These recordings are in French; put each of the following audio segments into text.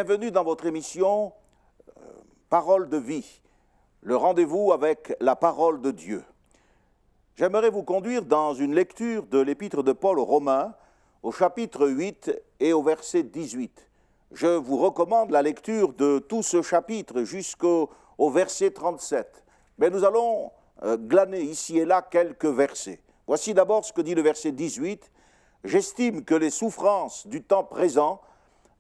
Bienvenue dans votre émission Parole de vie, le rendez-vous avec la parole de Dieu. J'aimerais vous conduire dans une lecture de l'épître de Paul aux Romains, au chapitre 8 et au verset 18. Je vous recommande la lecture de tout ce chapitre jusqu'au verset 37. Mais nous allons glaner ici et là quelques versets. Voici d'abord ce que dit le verset 18. « J'estime que les souffrances du temps présent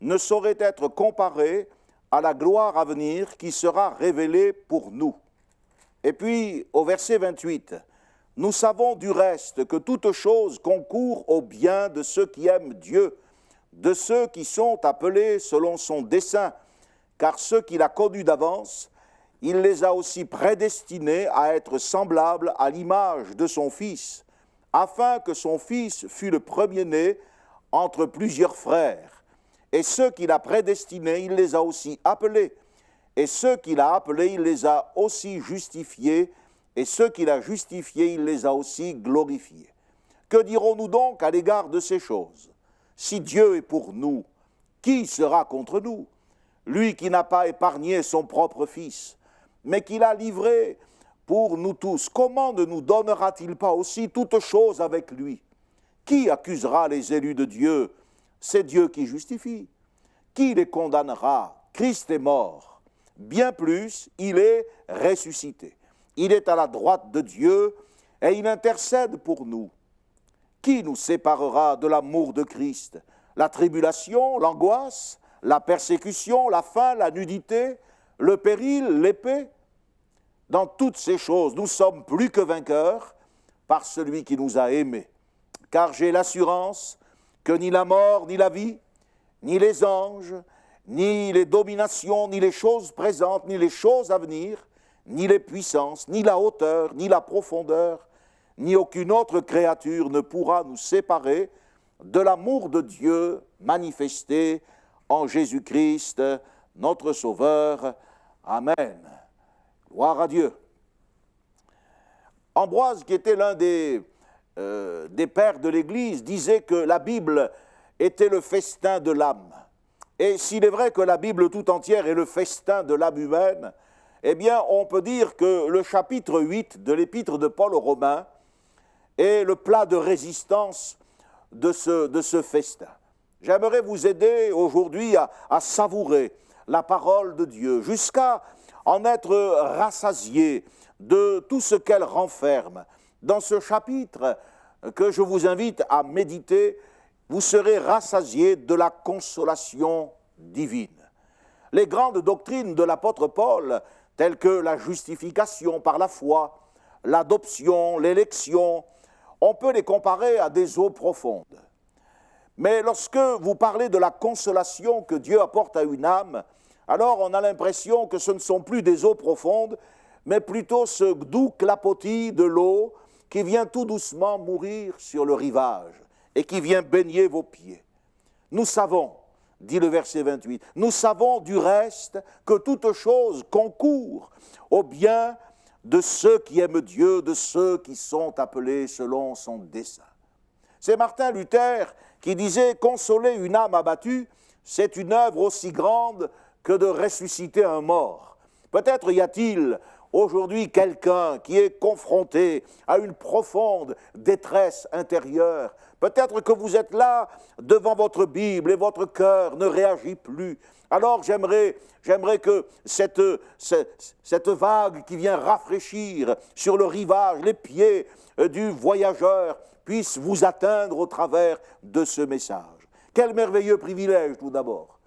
ne sauraient être comparées à la gloire à venir qui sera révélée pour nous. » Et puis au verset 28, « Nous savons du reste que toute chose concourt au bien de ceux qui aiment Dieu, de ceux qui sont appelés selon son dessein, car ceux qu'il a connus d'avance, il les a aussi prédestinés à être semblables à l'image de son Fils, afin que son Fils fût le premier-né entre plusieurs frères. Et ceux qu'il a prédestinés, il les a aussi appelés. Et ceux qu'il a appelés, il les a aussi justifiés. Et ceux qu'il a justifiés, il les a aussi glorifiés. Que dirons-nous donc à l'égard de ces choses? Si Dieu est pour nous, qui sera contre nous? Lui qui n'a pas épargné son propre Fils, mais qui l'a livré pour nous tous, comment ne nous donnera-t-il pas aussi toutes choses avec lui? Qui accusera les élus de Dieu? C'est Dieu qui justifie. Qui les condamnera? Christ est mort. Bien plus, il est ressuscité. Il est à la droite de Dieu et il intercède pour nous. Qui nous séparera de l'amour de Christ? La tribulation, l'angoisse, la persécution, la faim, la nudité, le péril, l'épée? Dans toutes ces choses, nous sommes plus que vainqueurs par celui qui nous a aimés. Car j'ai l'assurance que ni la mort, ni la vie, ni les anges, ni les dominations, ni les choses présentes, ni les choses à venir, ni les puissances, ni la hauteur, ni la profondeur, ni aucune autre créature ne pourra nous séparer de l'amour de Dieu manifesté en Jésus-Christ, notre Sauveur. Amen. Gloire à Dieu. Ambroise, qui était l'un des pères de l'Église, disait que la Bible était le festin de l'âme. Et s'il est vrai que la Bible tout entière est le festin de l'âme humaine, eh bien, on peut dire que le chapitre 8 de l'épître de Paul aux Romains est le plat de résistance de ce festin. J'aimerais vous aider aujourd'hui à savourer la parole de Dieu, jusqu'à en être rassasié de tout ce qu'elle renferme. Dans ce chapitre que je vous invite à méditer, vous serez rassasié de la consolation divine. Les grandes doctrines de l'apôtre Paul, telles que la justification par la foi, l'adoption, l'élection, on peut les comparer à des eaux profondes. Mais lorsque vous parlez de la consolation que Dieu apporte à une âme, alors on a l'impression que ce ne sont plus des eaux profondes, mais plutôt ce doux clapotis de l'eau qui vient tout doucement mourir sur le rivage et qui vient baigner vos pieds. Nous savons, dit le verset 28, nous savons du reste que toute chose concourt au bien de ceux qui aiment Dieu, de ceux qui sont appelés selon son dessein. C'est Martin Luther qui disait « Consoler une âme abattue, c'est une œuvre aussi grande que de ressusciter un mort. » Peut-être y a-t-il aujourd'hui quelqu'un qui est confronté à une profonde détresse intérieure. Peut-être que vous êtes là devant votre Bible et votre cœur ne réagit plus. Alors j'aimerais que cette vague qui vient rafraîchir sur le rivage les pieds du voyageur puisse vous atteindre au travers de ce message. Quel merveilleux privilège tout d'abord.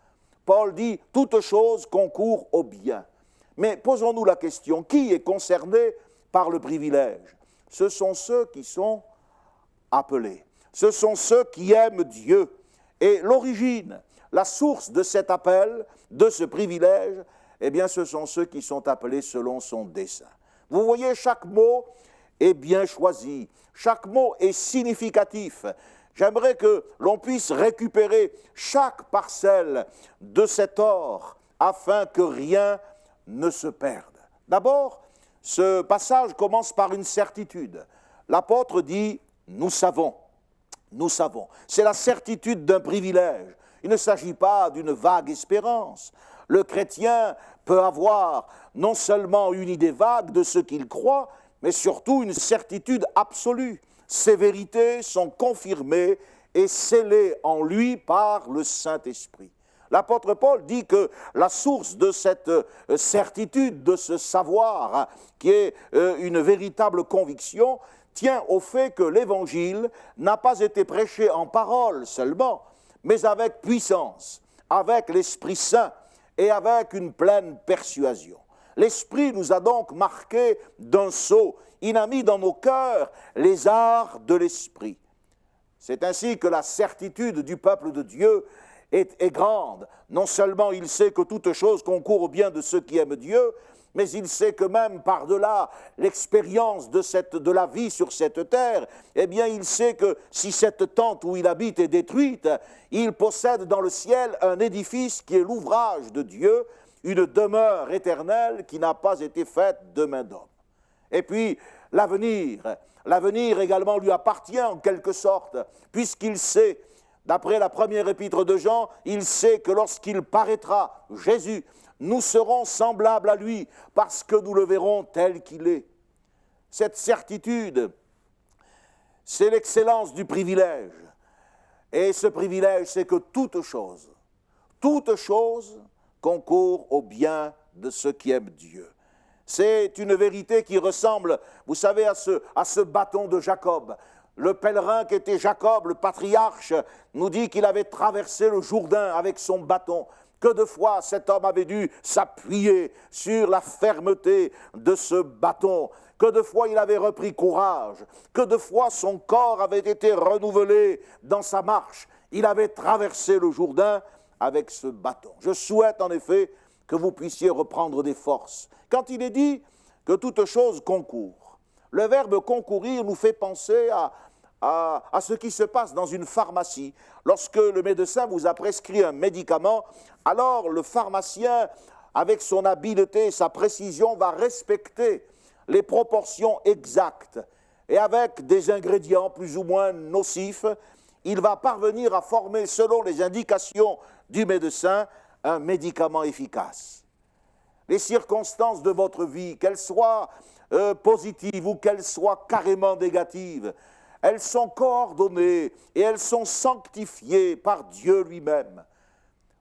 Paul dit « Toute chose concourt au bien ». Mais posons-nous la question, qui est concerné par le privilège? Ce sont ceux qui sont appelés. Ce sont ceux qui aiment Dieu. Et l'origine, la source de cet appel, de ce privilège, eh bien ce sont ceux qui sont appelés selon son dessein. Vous voyez, chaque mot est bien choisi, chaque mot est significatif. J'aimerais que l'on puisse récupérer chaque parcelle de cet or afin que rien ne se perde. D'abord, ce passage commence par une certitude. L'apôtre dit « nous savons ». Nous savons. C'est la certitude d'un privilège. Il ne s'agit pas d'une vague espérance. Le chrétien peut avoir non seulement une idée vague de ce qu'il croit, mais surtout une certitude absolue. Ces vérités sont confirmées et scellées en lui par le Saint-Esprit. L'apôtre Paul dit que la source de cette certitude, de ce savoir, qui est une véritable conviction, tient au fait que l'Évangile n'a pas été prêché en parole seulement, mais avec puissance, avec l'Esprit Saint et avec une pleine persuasion. L'Esprit nous a donc marqués d'un sceau. Il a mis dans nos cœurs les arts de l'Esprit. C'est ainsi que la certitude du peuple de Dieu est grande. Non seulement il sait que toute chose concourt au bien de ceux qui aiment Dieu, mais il sait que même par-delà l'expérience de la vie sur cette terre, eh bien il sait que si cette tente où il habite est détruite, il possède dans le ciel un édifice qui est l'ouvrage de Dieu, une demeure éternelle qui n'a pas été faite de main d'homme. Et puis l'avenir également lui appartient en quelque sorte, puisqu'il sait, d'après la première épître de Jean, il sait que lorsqu'il paraîtra, Jésus, nous serons semblables à lui, parce que nous le verrons tel qu'il est. Cette certitude, c'est l'excellence du privilège. Et ce privilège, c'est que toute chose concourt au bien de ceux qui aiment Dieu. C'est une vérité qui ressemble, vous savez, à ce bâton de Jacob. Le pèlerin qui était Jacob, le patriarche, nous dit qu'il avait traversé le Jourdain avec son bâton. Que de fois cet homme avait dû s'appuyer sur la fermeté de ce bâton. Que de fois il avait repris courage. Que de fois son corps avait été renouvelé dans sa marche. Il avait traversé le Jourdain avec ce bâton. Je souhaite en effet que vous puissiez reprendre des forces. Quand il est dit que toute chose concourt, le verbe concourir nous fait penser à ce qui se passe dans une pharmacie. Lorsque le médecin vous a prescrit un médicament, alors le pharmacien, avec son habileté et sa précision, va respecter les proportions exactes. Et avec des ingrédients plus ou moins nocifs, il va parvenir à former, selon les indications du médecin, un médicament efficace. Les circonstances de votre vie, qu'elles soient positives ou qu'elles soient carrément négatives, elles sont coordonnées et elles sont sanctifiées par Dieu lui-même.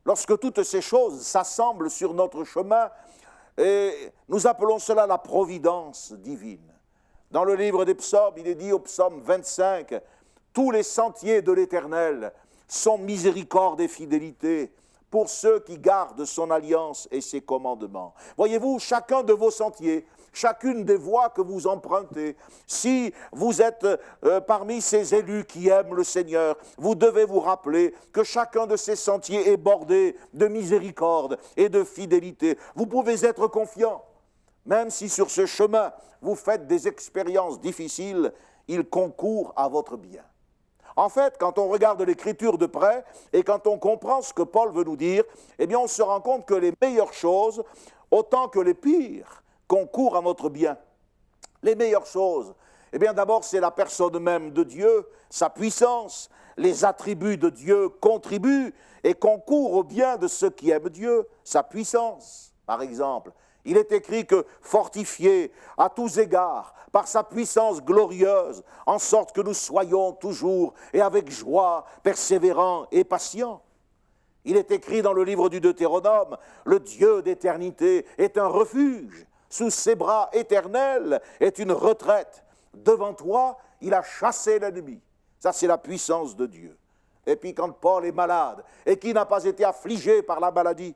Lorsque toutes ces choses s'assemblent sur notre chemin, et nous appelons cela la providence divine. Dans le livre des psaumes, il est dit au psaume 25, « Tous les sentiers de l'Éternel sont miséricorde et fidélité pour ceux qui gardent son alliance et ses commandements. » Voyez-vous, chacun de vos sentiers, chacune des voies que vous empruntez, si vous êtes parmi ces élus qui aiment le Seigneur, vous devez vous rappeler que chacun de ces sentiers est bordé de miséricorde et de fidélité. Vous pouvez être confiant, même si sur ce chemin vous faites des expériences difficiles, il concourt à votre bien. En fait, quand on regarde l'Écriture de près et quand on comprend ce que Paul veut nous dire, eh bien on se rend compte que les meilleures choses, autant que les pires, concourent à notre bien. Les meilleures choses, eh bien d'abord c'est la personne même de Dieu, sa puissance, les attributs de Dieu contribuent et concourent au bien de ceux qui aiment Dieu, sa puissance, par exemple. Il est écrit que fortifié à tous égards par sa puissance glorieuse, en sorte que nous soyons toujours et avec joie, persévérants et patients. Il est écrit dans le livre du Deutéronome, le Dieu d'éternité est un refuge, sous ses bras éternels est une retraite. Devant toi, il a chassé l'ennemi. Ça, c'est la puissance de Dieu. Et puis quand Paul est malade et qui n'a pas été affligé par la maladie,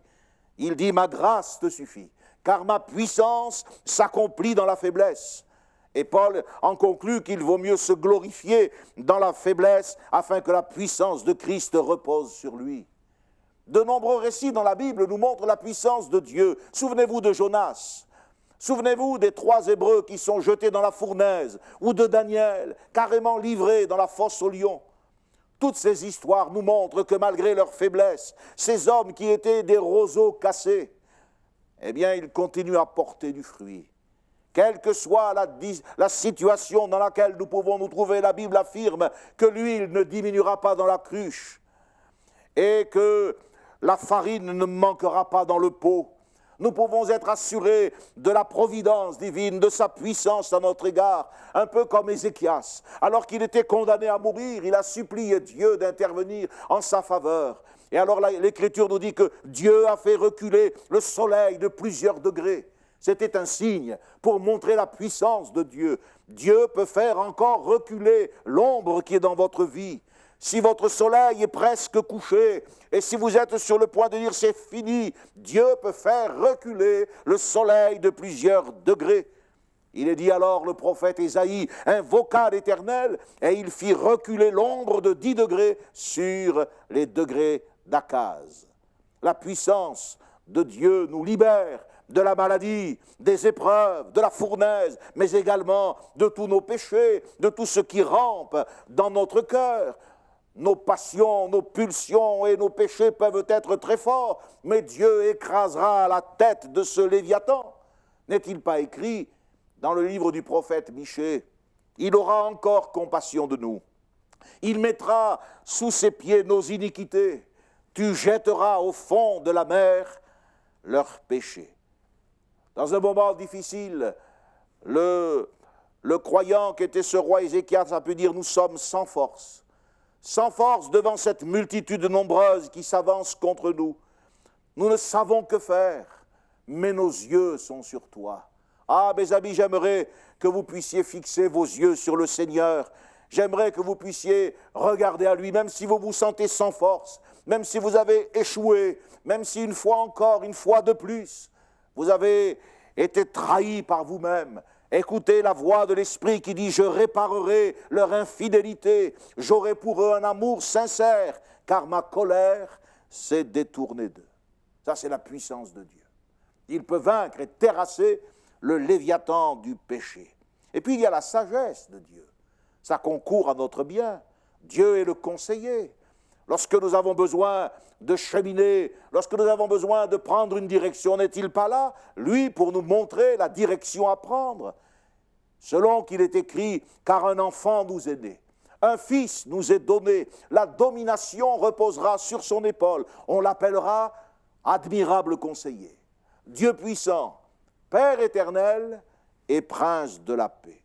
il dit « Ma grâce te suffit, car ma puissance s'accomplit dans la faiblesse. » Et Paul en conclut qu'il vaut mieux se glorifier dans la faiblesse afin que la puissance de Christ repose sur lui. De nombreux récits dans la Bible nous montrent la puissance de Dieu. Souvenez-vous de Jonas. Souvenez-vous des 3 Hébreux qui sont jetés dans la fournaise, ou de Daniel, carrément livré dans la fosse aux lions. Toutes ces histoires nous montrent que malgré leur faiblesse, ces hommes qui étaient des roseaux cassés, eh bien, ils continuent à porter du fruit. Quelle que soit la situation dans laquelle nous pouvons nous trouver, la Bible affirme que l'huile ne diminuera pas dans la cruche. et que la farine ne manquera pas dans le pot. Nous pouvons être assurés de la providence divine, de sa puissance à notre égard, un peu comme Ézéchias. Alors qu'il était condamné à mourir, il a supplié Dieu d'intervenir en sa faveur. Et alors l'Écriture nous dit que Dieu a fait reculer le soleil de plusieurs degrés. C'était un signe pour montrer la puissance de Dieu. Dieu peut faire encore reculer l'ombre qui est dans votre vie. Si votre soleil est presque couché, et si vous êtes sur le point de dire c'est fini, Dieu peut faire reculer le soleil de plusieurs degrés. Il est dit alors, le prophète Ésaïe invoqua l'Éternel, et il fit reculer l'ombre de 10 degrés sur les degrés d'Akaz. La puissance de Dieu nous libère de la maladie, des épreuves, de la fournaise, mais également de tous nos péchés, de tout ce qui rampe dans notre cœur. Nos passions, nos pulsions et nos péchés peuvent être très forts, mais Dieu écrasera la tête de ce Léviathan. N'est-il pas écrit dans le livre du prophète Michée? Il aura encore compassion de nous. Il mettra sous ses pieds nos iniquités. Tu jetteras au fond de la mer leurs péchés. Dans un moment difficile, le croyant qui était ce roi Ézéchias a pu dire « Nous sommes sans force devant cette multitude nombreuse qui s'avance contre nous. Nous ne savons que faire, mais nos yeux sont sur toi. » Ah, mes amis, j'aimerais que vous puissiez fixer vos yeux sur le Seigneur. J'aimerais que vous puissiez regarder à lui, même si vous vous sentez sans force, même si vous avez échoué, même si une fois encore, une fois de plus, vous avez été trahi par vous-même. Écoutez la voix de l'Esprit qui dit « Je réparerai leur infidélité, j'aurai pour eux un amour sincère, car ma colère s'est détournée d'eux. » Ça, c'est la puissance de Dieu. Il peut vaincre et terrasser le Léviathan du péché. Et puis, il y a la sagesse de Dieu. Ça concourt à notre bien. Dieu est le conseiller. Lorsque nous avons besoin de cheminer, lorsque nous avons besoin de prendre une direction, n'est-il pas là, lui, pour nous montrer la direction à prendre? Selon qu'il est écrit, car un enfant nous est né, un fils nous est donné, la domination reposera sur son épaule, on l'appellera admirable conseiller, Dieu puissant, Père éternel et prince de la paix.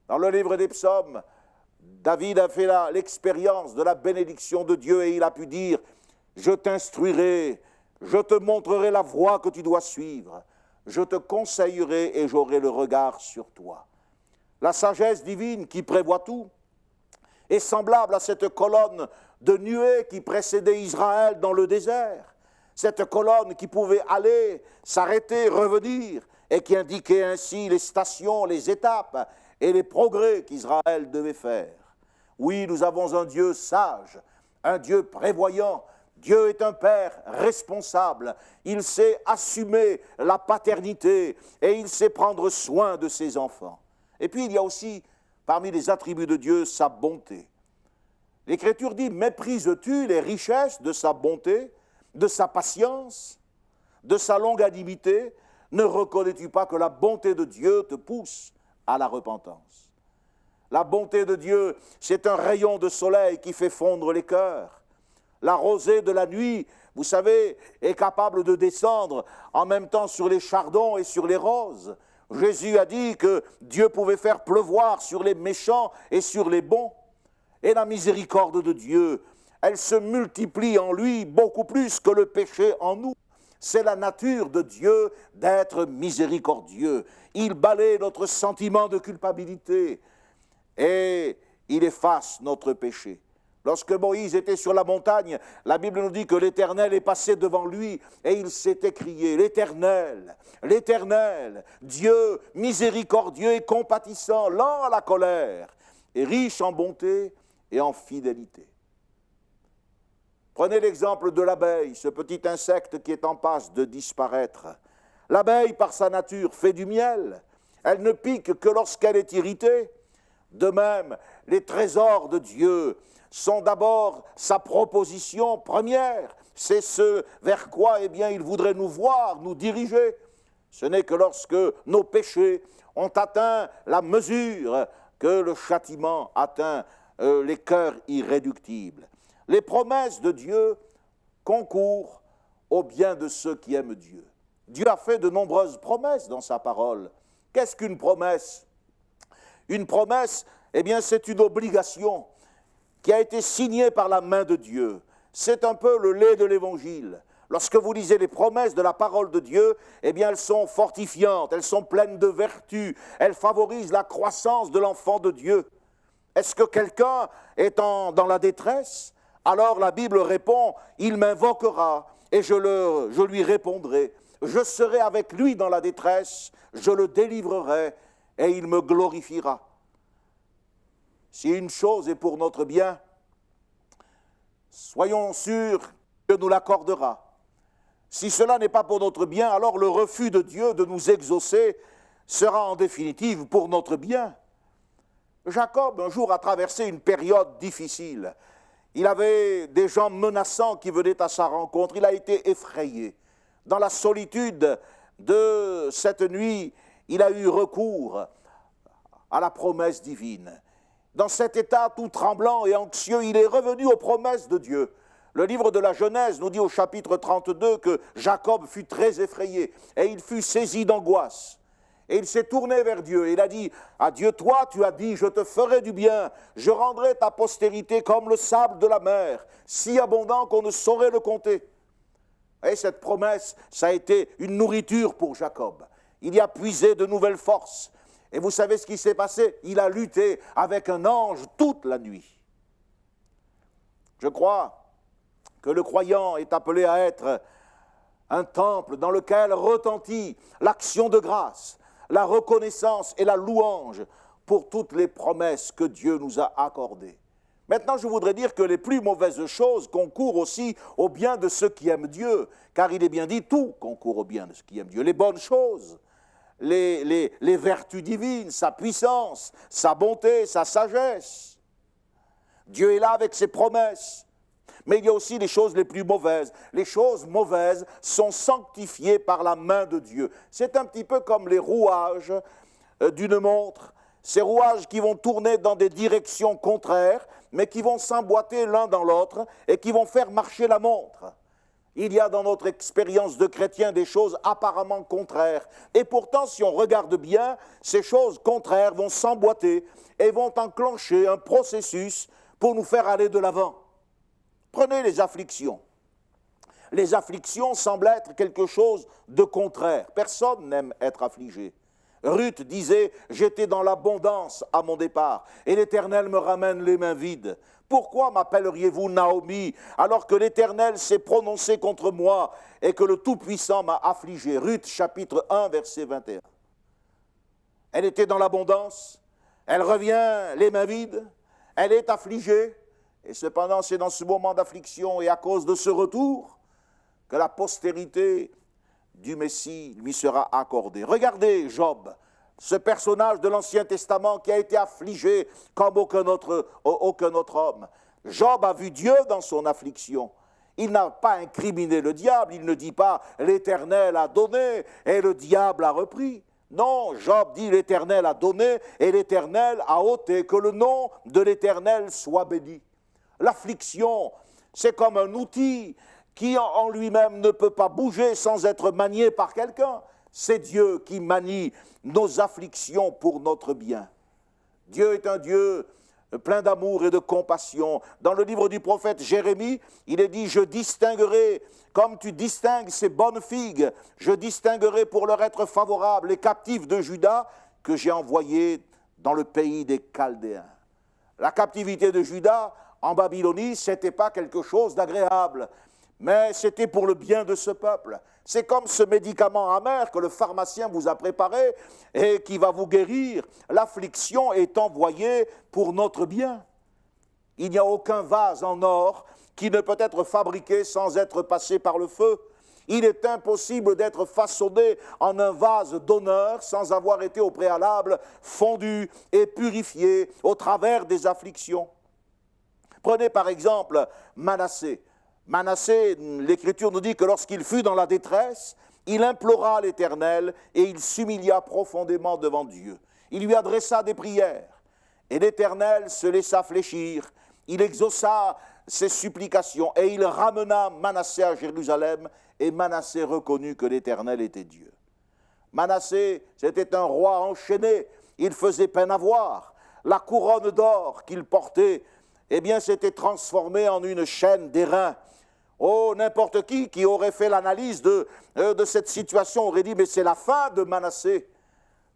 Dans le livre des psaumes, David a fait l'expérience de la bénédiction de Dieu et il a pu dire « Je t'instruirai, je te montrerai la voie que tu dois suivre, je te conseillerai et j'aurai le regard sur toi. » La sagesse divine qui prévoit tout est semblable à cette colonne de nuée qui précédait Israël dans le désert. Cette colonne qui pouvait aller, s'arrêter, revenir et qui indiquait ainsi les stations, les étapes et les progrès qu'Israël devait faire. Oui, nous avons un Dieu sage, un Dieu prévoyant. Dieu est un Père responsable. Il sait assumer la paternité et il sait prendre soin de ses enfants. Et puis il y a aussi, parmi les attributs de Dieu, sa bonté. L'Écriture dit, méprises-tu les richesses de sa bonté, de sa patience, de sa longanimité? Ne reconnais-tu pas que la bonté de Dieu te pousse à la repentance? La bonté de Dieu, c'est un rayon de soleil qui fait fondre les cœurs. La rosée de la nuit, vous savez, est capable de descendre en même temps sur les chardons et sur les roses. Jésus a dit que Dieu pouvait faire pleuvoir sur les méchants et sur les bons. Et la miséricorde de Dieu, elle se multiplie en lui beaucoup plus que le péché en nous. C'est la nature de Dieu d'être miséricordieux. Il balaie notre sentiment de culpabilité et il efface notre péché. Lorsque Moïse était sur la montagne, la Bible nous dit que l'Éternel est passé devant lui et il s'est écrié, l'Éternel, l'Éternel, Dieu miséricordieux et compatissant, lent à la colère et riche en bonté et en fidélité. Prenez l'exemple de l'abeille, ce petit insecte qui est en passe de disparaître. L'abeille, par sa nature, fait du miel. Elle ne pique que lorsqu'elle est irritée. De même, les trésors de Dieu sont d'abord sa proposition première. C'est ce vers quoi, il voudrait nous voir, nous diriger. Ce n'est que lorsque nos péchés ont atteint la mesure que le châtiment atteint les cœurs irréductibles. Les promesses de Dieu concourt au bien de ceux qui aiment Dieu. Dieu a fait de nombreuses promesses dans sa parole. Qu'est-ce qu'une promesse? Une promesse, eh bien, c'est une obligation qui a été signée par la main de Dieu. C'est un peu le lait de l'Évangile. Lorsque vous lisez les promesses de la parole de Dieu, eh bien, elles sont fortifiantes, elles sont pleines de vertu, elles favorisent la croissance de l'enfant de Dieu. Est-ce que quelqu'un est dans la détresse? Alors la Bible répond, il m'invoquera et je lui répondrai. Je serai avec lui dans la détresse, je le délivrerai et il me glorifiera. Si une chose est pour notre bien, soyons sûrs que nous l'accordera. Si cela n'est pas pour notre bien, alors le refus de Dieu de nous exaucer sera en définitive pour notre bien. Jacob, un jour, a traversé une période difficile. Il avait des gens menaçants qui venaient à sa rencontre. Il a été effrayé. Dans la solitude de cette nuit, il a eu recours à la promesse divine. Dans cet état tout tremblant et anxieux, il est revenu aux promesses de Dieu. Le livre de la Genèse nous dit au chapitre 32 que Jacob fut très effrayé et il fut saisi d'angoisse. Et il s'est tourné vers Dieu et il a dit à Dieu, toi tu as dit, je te ferai du bien, je rendrai ta postérité comme le sable de la mer, si abondant qu'on ne saurait le compter. Et cette promesse, ça a été une nourriture pour Jacob. Il y a puisé de nouvelles forces. Et vous savez ce qui s'est passé? Il a lutté avec un ange toute la nuit. Je crois que le croyant est appelé à être un temple dans lequel retentit l'action de grâce, la reconnaissance et la louange pour toutes les promesses que Dieu nous a accordées. Maintenant, je voudrais dire que les plus mauvaises choses concourent aussi au bien de ceux qui aiment Dieu, car il est bien dit, tout concourt au bien de ceux qui aiment Dieu. Les bonnes choses, les vertus divines, sa puissance, sa bonté, sa sagesse. Dieu est là avec ses promesses. Mais il y a aussi les choses les plus mauvaises. Les choses mauvaises sont sanctifiées par la main de Dieu. C'est un petit peu comme les rouages d'une montre. Ces rouages qui vont tourner dans des directions contraires, mais qui vont s'emboîter l'un dans l'autre et qui vont faire marcher la montre. Il y a dans notre expérience de chrétien des choses apparemment contraires. Et pourtant, si on regarde bien, ces choses contraires vont s'emboîter et vont enclencher un processus pour nous faire aller de l'avant. Prenez les afflictions. Les afflictions semblent être quelque chose de contraire. Personne n'aime être affligé. Ruth disait, j'étais dans l'abondance à mon départ, et l'Éternel me ramène les mains vides. Pourquoi m'appelleriez-vous Naomi, alors que l'Éternel s'est prononcé contre moi et que le Tout-Puissant m'a affligé? Ruth, chapitre 1, verset 21. Elle était dans l'abondance, elle revient les mains vides, elle est affligée, et cependant c'est dans ce moment d'affliction et à cause de ce retour que la postérité du Messie lui sera accordée. Regardez Job, ce personnage de l'Ancien Testament qui a été affligé comme aucun autre homme. Job a vu Dieu dans son affliction. Il n'a pas incriminé le diable, il ne dit pas « l'Éternel a donné et le diable a repris ». Non, Job dit « l'Éternel a donné et l'Éternel a ôté, que le nom de l'Éternel soit béni ». L'affliction, c'est comme un outil qui en lui-même ne peut pas bouger sans être manié par quelqu'un. C'est Dieu qui manie nos afflictions pour notre bien. Dieu est un Dieu plein d'amour et de compassion. Dans le livre du prophète Jérémie, il est dit « Je distinguerai, comme tu distingues ces bonnes figues, je distinguerai pour leur être favorable les captifs de Juda que j'ai envoyés dans le pays des Chaldéens. » La captivité de Juda en Babylonie, ce n'était pas quelque chose d'agréable, mais c'était pour le bien de ce peuple. C'est comme ce médicament amer que le pharmacien vous a préparé et qui va vous guérir. L'affliction est envoyée pour notre bien. Il n'y a aucun vase en or qui ne peut être fabriqué sans être passé par le feu. Il est impossible d'être façonné en un vase d'honneur sans avoir été au préalable fondu et purifié au travers des afflictions. Prenez par exemple Manassé. Manassé, l'Écriture nous dit que lorsqu'il fut dans la détresse, il implora l'Éternel et il s'humilia profondément devant Dieu. Il lui adressa des prières et l'Éternel se laissa fléchir. Il exauça ses supplications et il ramena Manassé à Jérusalem et Manassé reconnut que l'Éternel était Dieu. Manassé, c'était un roi enchaîné, il faisait peine à voir. La couronne d'or qu'il portait, eh bien, s'était transformée en une chaîne d'airain. Oh, n'importe qui aurait fait l'analyse de cette situation aurait dit, mais c'est la fin de Manassé.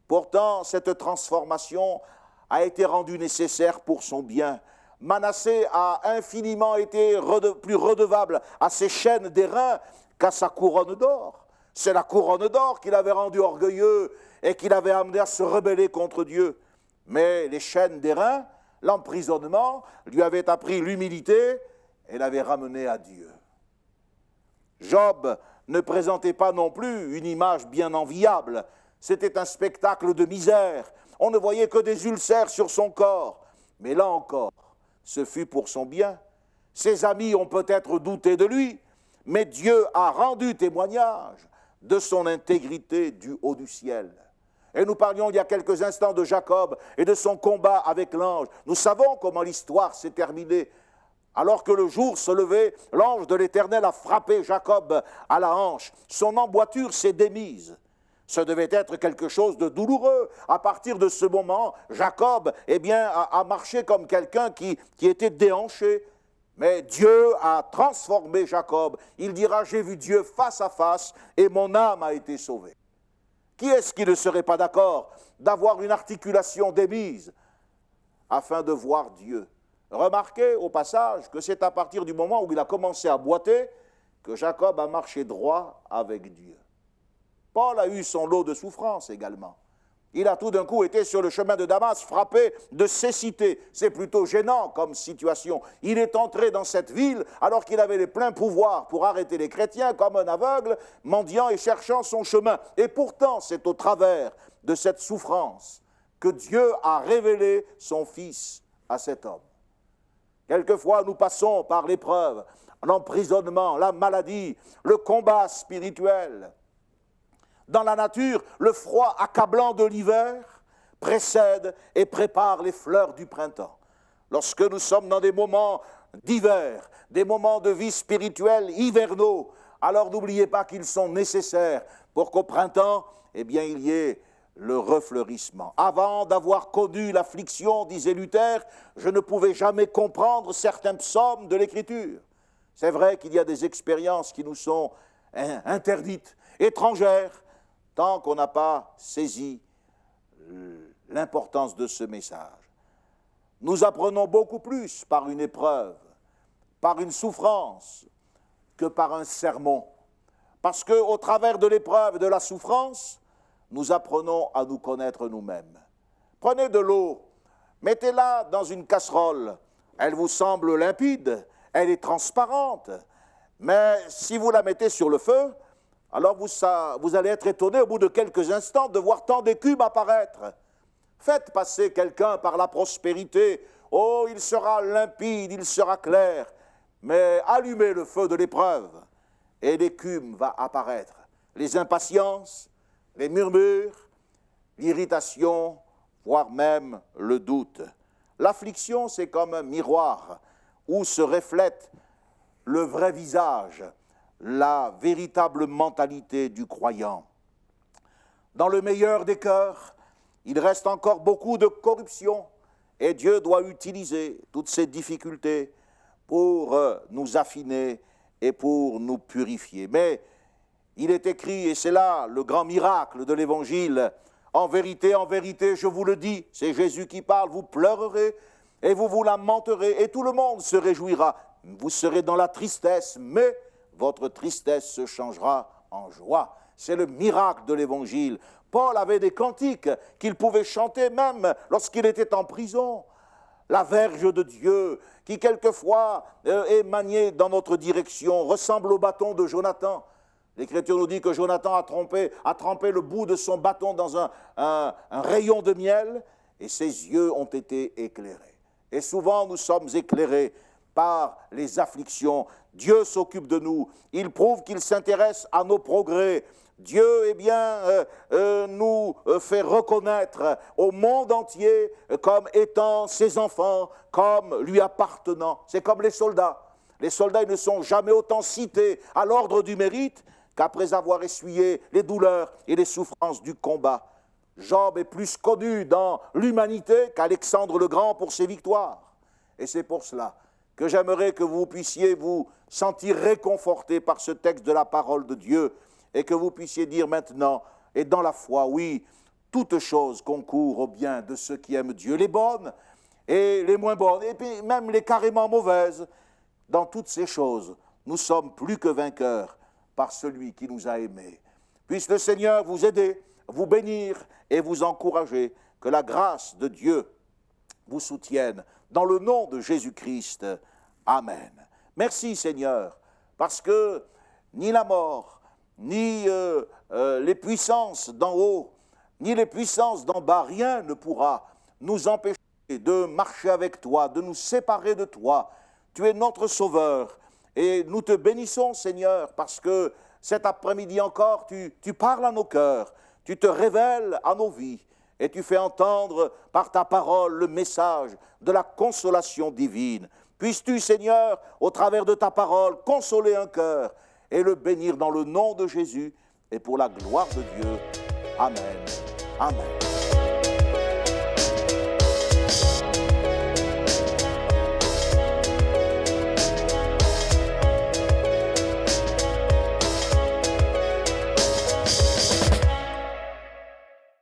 Pourtant, cette transformation a été rendue nécessaire pour son bien. Manassé a infiniment été plus redevable à ses chaînes d'airain qu'à sa couronne d'or. C'est la couronne d'or qui l'avait rendu orgueilleux et qui l'avait amené à se rebeller contre Dieu. Mais les chaînes d'airain, l'emprisonnement, lui avaient appris l'humilité et l'avaient ramené à Dieu. Job ne présentait pas non plus une image bien enviable. C'était un spectacle de misère. On ne voyait que des ulcères sur son corps. Mais là encore, ce fut pour son bien. Ses amis ont peut-être douté de lui, mais Dieu a rendu témoignage de son intégrité du haut du ciel. Et nous parlions il y a quelques instants de Jacob et de son combat avec l'ange. Nous savons comment l'histoire s'est terminée. Alors que le jour se levait, l'ange de l'Éternel a frappé Jacob à la hanche. Son emboîture s'est démise. Ce devait être quelque chose de douloureux. À partir de ce moment, Jacob a marché comme quelqu'un qui était déhanché. Mais Dieu a transformé Jacob. Il dira, j'ai vu Dieu face à face et mon âme a été sauvée. Qui est-ce qui ne serait pas d'accord d'avoir une articulation démise afin de voir Dieu? Remarquez au passage que c'est à partir du moment où il a commencé à boiter que Jacob a marché droit avec Dieu. Paul a eu son lot de souffrances également. Il a tout d'un coup été sur le chemin de Damas frappé de cécité. C'est plutôt gênant comme situation. Il est entré dans cette ville alors qu'il avait les pleins pouvoirs pour arrêter les chrétiens comme un aveugle, mendiant et cherchant son chemin. Et pourtant, c'est au travers de cette souffrance que Dieu a révélé son Fils à cet homme. Quelquefois, nous passons par l'épreuve, l'emprisonnement, la maladie, le combat spirituel. Dans la nature, le froid accablant de l'hiver précède et prépare les fleurs du printemps. Lorsque nous sommes dans des moments d'hiver, des moments de vie spirituelle hivernaux, alors n'oubliez pas qu'ils sont nécessaires pour qu'au printemps, il y ait le refleurissement. Avant d'avoir connu l'affliction, disait Luther, je ne pouvais jamais comprendre certains psaumes de l'Écriture. C'est vrai qu'il y a des expériences qui nous sont interdites, étrangères, tant qu'on n'a pas saisi l'importance de ce message. Nous apprenons beaucoup plus par une épreuve, par une souffrance, que par un sermon. Parce qu'au travers de l'épreuve et de la souffrance, nous apprenons à nous connaître nous-mêmes. Prenez de l'eau, mettez-la dans une casserole. Elle vous semble limpide, elle est transparente. Mais si vous la mettez sur le feu, alors vous allez être étonné au bout de quelques instants de voir tant d'écume apparaître. Faites passer quelqu'un par la prospérité. Oh, il sera limpide, il sera clair. Mais allumez le feu de l'épreuve et l'écume va apparaître. Les impatiences, les murmures, l'irritation, voire même le doute. L'affliction, c'est comme un miroir où se reflète le vrai visage, la véritable mentalité du croyant. Dans le meilleur des cœurs, il reste encore beaucoup de corruption et Dieu doit utiliser toutes ces difficultés pour nous affiner et pour nous purifier. Mais il est écrit, et c'est là le grand miracle de l'Évangile, en vérité, je vous le dis, c'est Jésus qui parle, vous pleurerez et vous vous lamenterez et tout le monde se réjouira. Vous serez dans la tristesse, mais votre tristesse se changera en joie. C'est le miracle de l'Évangile. Paul avait des cantiques qu'il pouvait chanter même lorsqu'il était en prison. La verge de Dieu, qui quelquefois est maniée dans notre direction, ressemble au bâton de Jonathan. L'Écriture nous dit que Jonathan a trempé le bout de son bâton dans un rayon de miel et ses yeux ont été éclairés. Et souvent nous sommes éclairés par les afflictions. Dieu s'occupe de nous. Il prouve qu'il s'intéresse à nos progrès Dieu, eh bien, nous fait reconnaître au monde entier comme étant ses enfants, comme lui appartenant. C'est comme les soldats. Les soldats ils ne sont jamais autant cités à l'ordre du mérite qu'après avoir essuyé les douleurs et les souffrances du combat. Job est plus connu dans l'humanité qu'Alexandre le Grand pour ses victoires. Et c'est pour cela que j'aimerais que vous puissiez vous sentir réconforté par ce texte de la parole de Dieu et que vous puissiez dire maintenant, et dans la foi, oui, toutes choses concourent au bien de ceux qui aiment Dieu, les bonnes et les moins bonnes, et puis même les carrément mauvaises. Dans toutes ces choses, nous sommes plus que vainqueurs par celui qui nous a aimés. Puisse le Seigneur vous aider, vous bénir et vous encourager, que la grâce de Dieu vous soutienne. Dans le nom de Jésus-Christ, Amen. Merci Seigneur, parce que ni la mort, ni les puissances d'en haut, ni les puissances d'en bas, rien ne pourra nous empêcher de marcher avec toi, de nous séparer de toi. Tu es notre Sauveur et nous te bénissons Seigneur, parce que cet après-midi encore, tu parles à nos cœurs, tu te révèles à nos vies et tu fais entendre par ta parole le message de la consolation divine. Puisses-tu, Seigneur, au travers de ta parole, consoler un cœur et le bénir dans le nom de Jésus et pour la gloire de Dieu. Amen. Amen.